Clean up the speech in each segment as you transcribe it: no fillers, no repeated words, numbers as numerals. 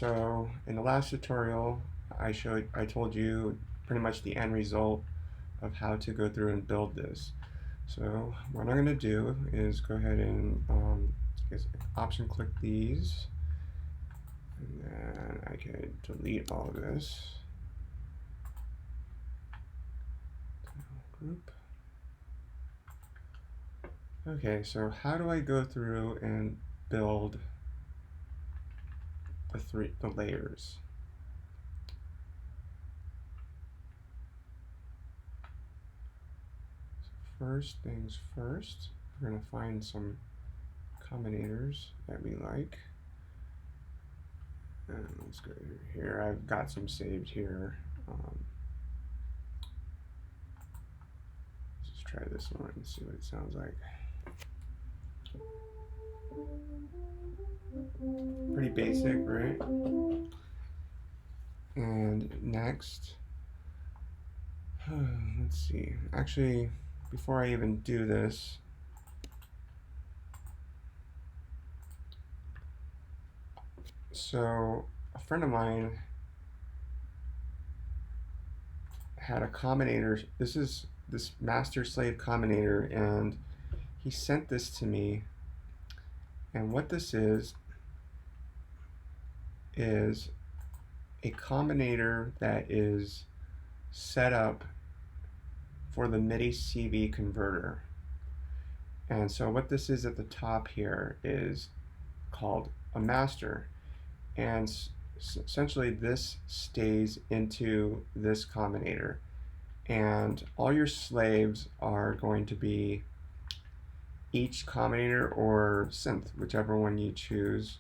So in the last tutorial, I told you pretty much the end result of how to go through and build this. So what I'm going to do is go ahead and option click these, and then I can delete all of this. Group. Okay, so how do I go through and build the layers? First things first, we're going to find some combinators that we like. And let's go here. I've got some saved here. Let's just try this one and see what it sounds like. Pretty basic, right? And next, let's see. Actually, before I even do this, so a friend of mine had a combinator. This is this master slave combinator, and he sent this to me. And what this is a combinator that is set up for the MIDI CV converter. And so what this is at the top here is called a master, and essentially this stays into this combinator, and all your slaves are going to be each combinator or synth, whichever one you choose.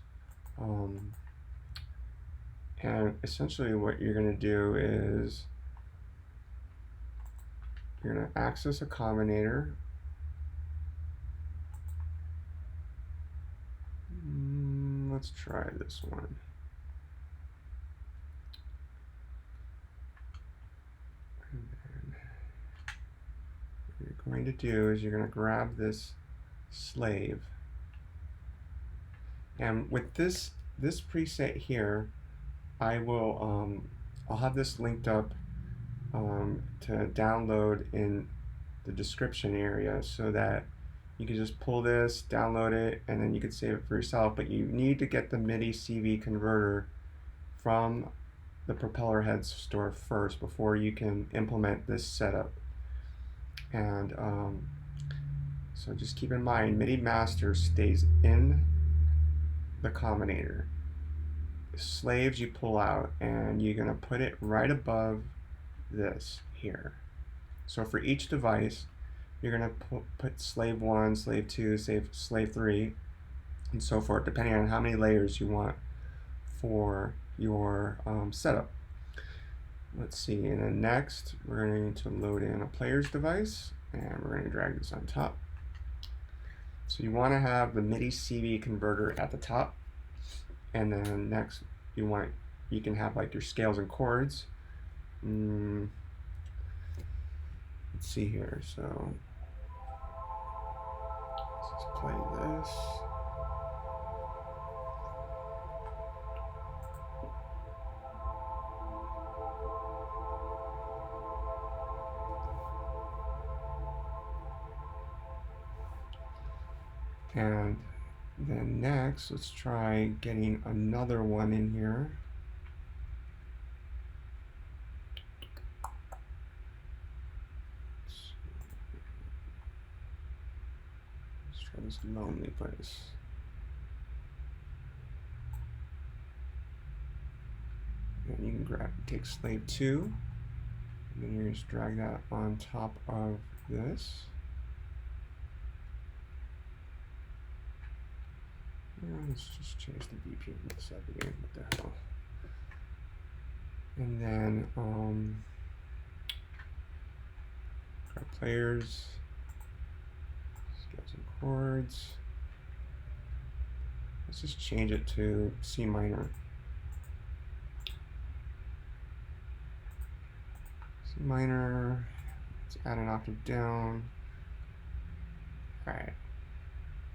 And essentially what you're going to do is you're going to access a combinator. Let's try this one. And then what you're going to do is you're going to grab this slave. And with this preset here, I'll have this linked up to download in the description area, so that you can just pull this, download it, and then you can save it for yourself. But you need to get the MIDI CV converter from the Propeller Heads store first before you can implement this setup. And so just keep in mind, MIDI master stays in the combinator. Slaves you pull out, and you're going to put it right above this here. So for each device, you're going to put slave 1, slave 2, slave 3, and so forth, depending on how many layers you want for your setup. Let's see, and then next we're going to load in a player's device, and we're going to drag this on top. So you want to have the MIDI CV converter at the top, and then next you can have like your scales and chords. Let's see here. So let's play this. And then next, let's try getting another one in here. Let's try this lonely place. And you can take slave 2, and then you just drag that on top of this. Let's just change the BPM to 70. What the hell? And then grab players, scales and chords. Let's just change it to C minor. C minor. Let's add an octave down. All right.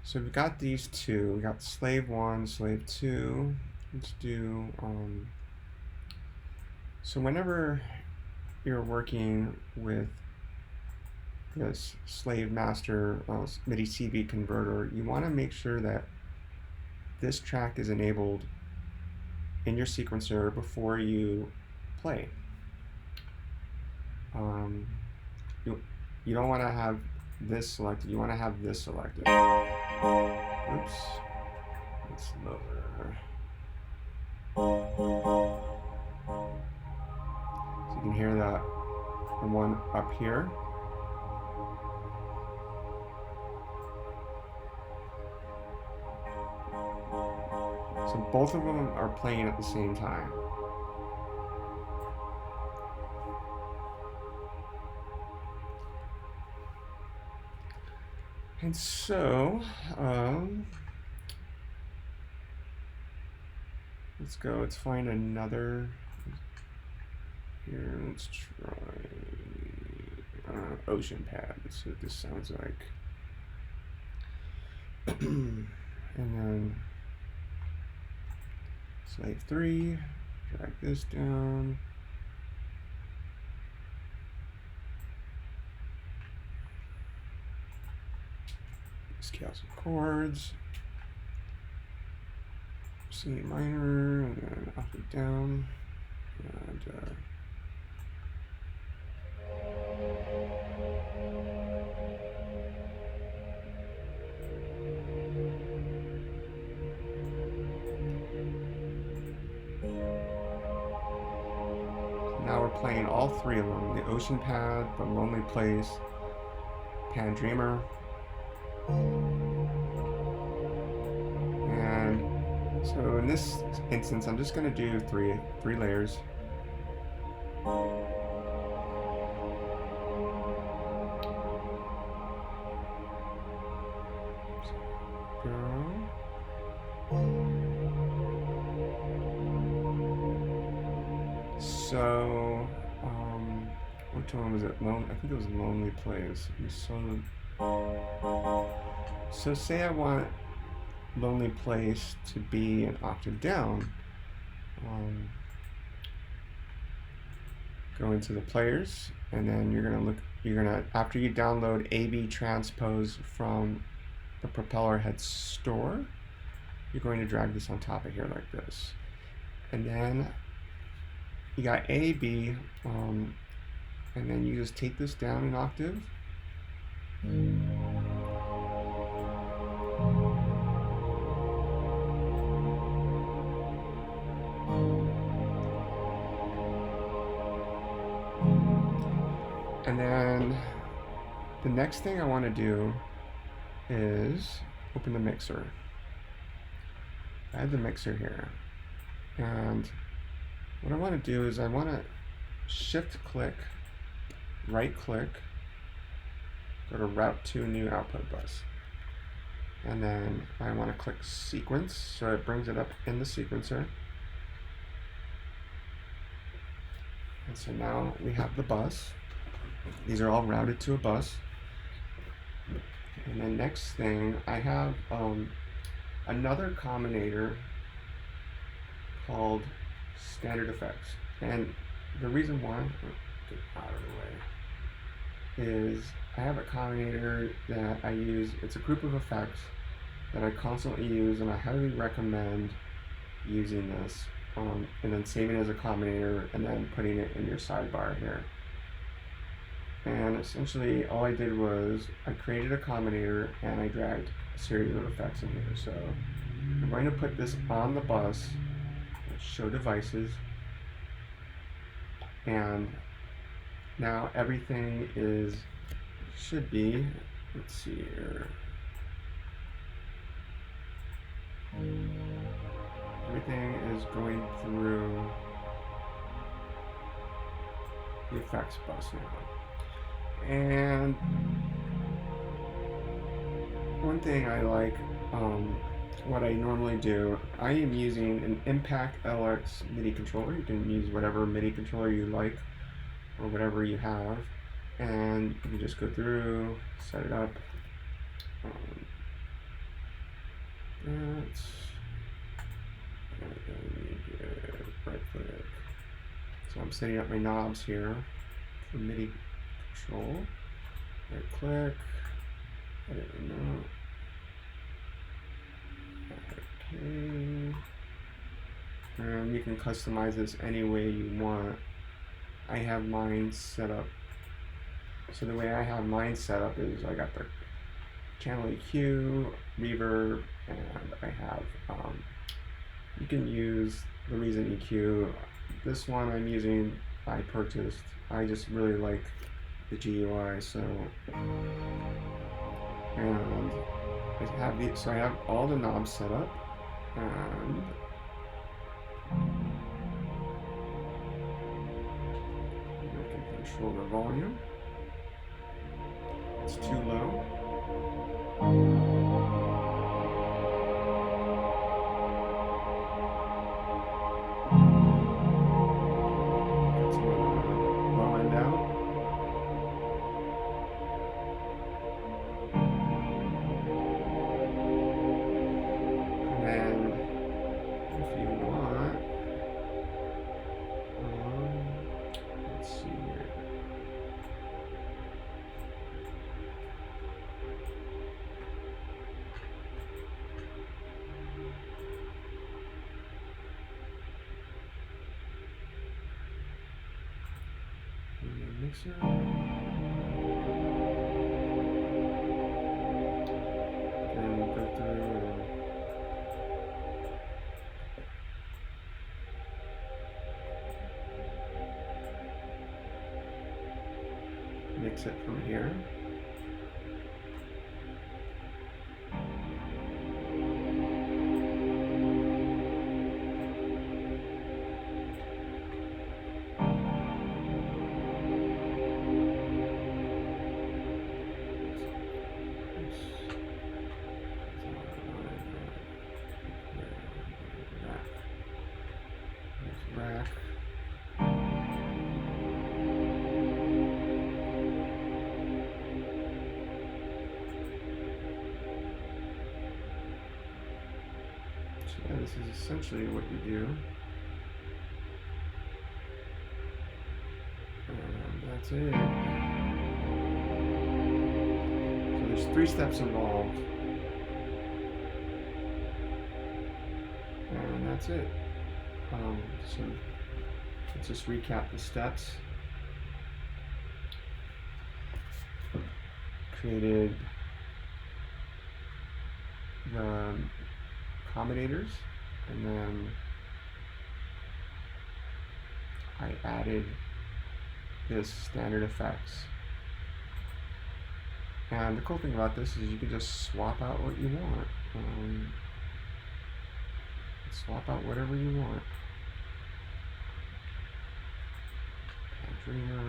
So we've got these two. We got slave 1, slave 2. let's do, so whenever you're working with this slave master MIDI CV converter, you want to make sure that this track is enabled in your sequencer before you play. You don't want to have this selected, you want to have this selected. Oops, it's lower. So you can hear the one up here. So both of them are playing at the same time. And so, let's find another, here, let's try ocean pad. Let's see what this sounds like. And then slave 3, drag this down. Scale some chords. C minor, and then octave down. And now we're playing all three of them: the Ocean Pad, the Lonely Place, Pan Dreamer. And so in this instance, I'm just going to do three layers. So, which one was it? I think it was Lonely Place. So say I want Lonely Place to be an octave down. Go into the players, and then you're gonna after you download AB transpose from the propeller head store, you're going to drag this on top of here like this, and then you got A, B, and then you just take this down an octave. And then the next thing I want to do is open the mixer. Add the mixer here. And what I want to do is I want to shift click, right click, go to route to new output bus. And then I want to click sequence, so it brings it up in the sequencer. And so now we have the bus. These are all routed to a bus. And then next thing, I have another combinator called standard effects. And the reason why, get out of the way, is I have a combinator that I use. It's a group of effects that I constantly use, and I highly recommend using this, and then saving it as a combinator and then putting it in your sidebar here. And essentially all I did was I created a combinator and I dragged a series of effects in here. So I'm going to put this on the bus, show devices, and now everything should be, let's see here. Everything is going through the effects bus now. And one thing I like, what I normally do, I am using an Impact LX MIDI controller. You can use whatever MIDI controller you like or whatever you have, and you can just go through, set it up. So I'm setting up my knobs here for MIDI control. Right click, edit remote. Okay. And you can customize this any way you want. I have mine set up. So the way I have mine set up is I got the channel EQ, reverb, and I have, you can use the Reason EQ. This one I'm using, I purchased. I just really like the GUI, so, and I have all the knobs set up, and I can control the volume. It's too low. That's low end out. And then if you want, let's see here. Mixer. And we'll go through and mix it from here. Rack. So yeah, this is essentially what you do. And that's it. So there's 3 steps involved. And that's it. So let's just recap the steps. Created the combinators, and then I added this standard effects. And the cool thing about this is you can just swap out what you want. Swap out whatever you want. Padrino.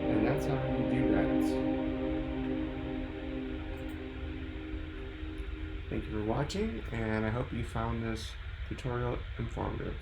And that's how you do that. Thank you for watching, and I hope you found this tutorial informative.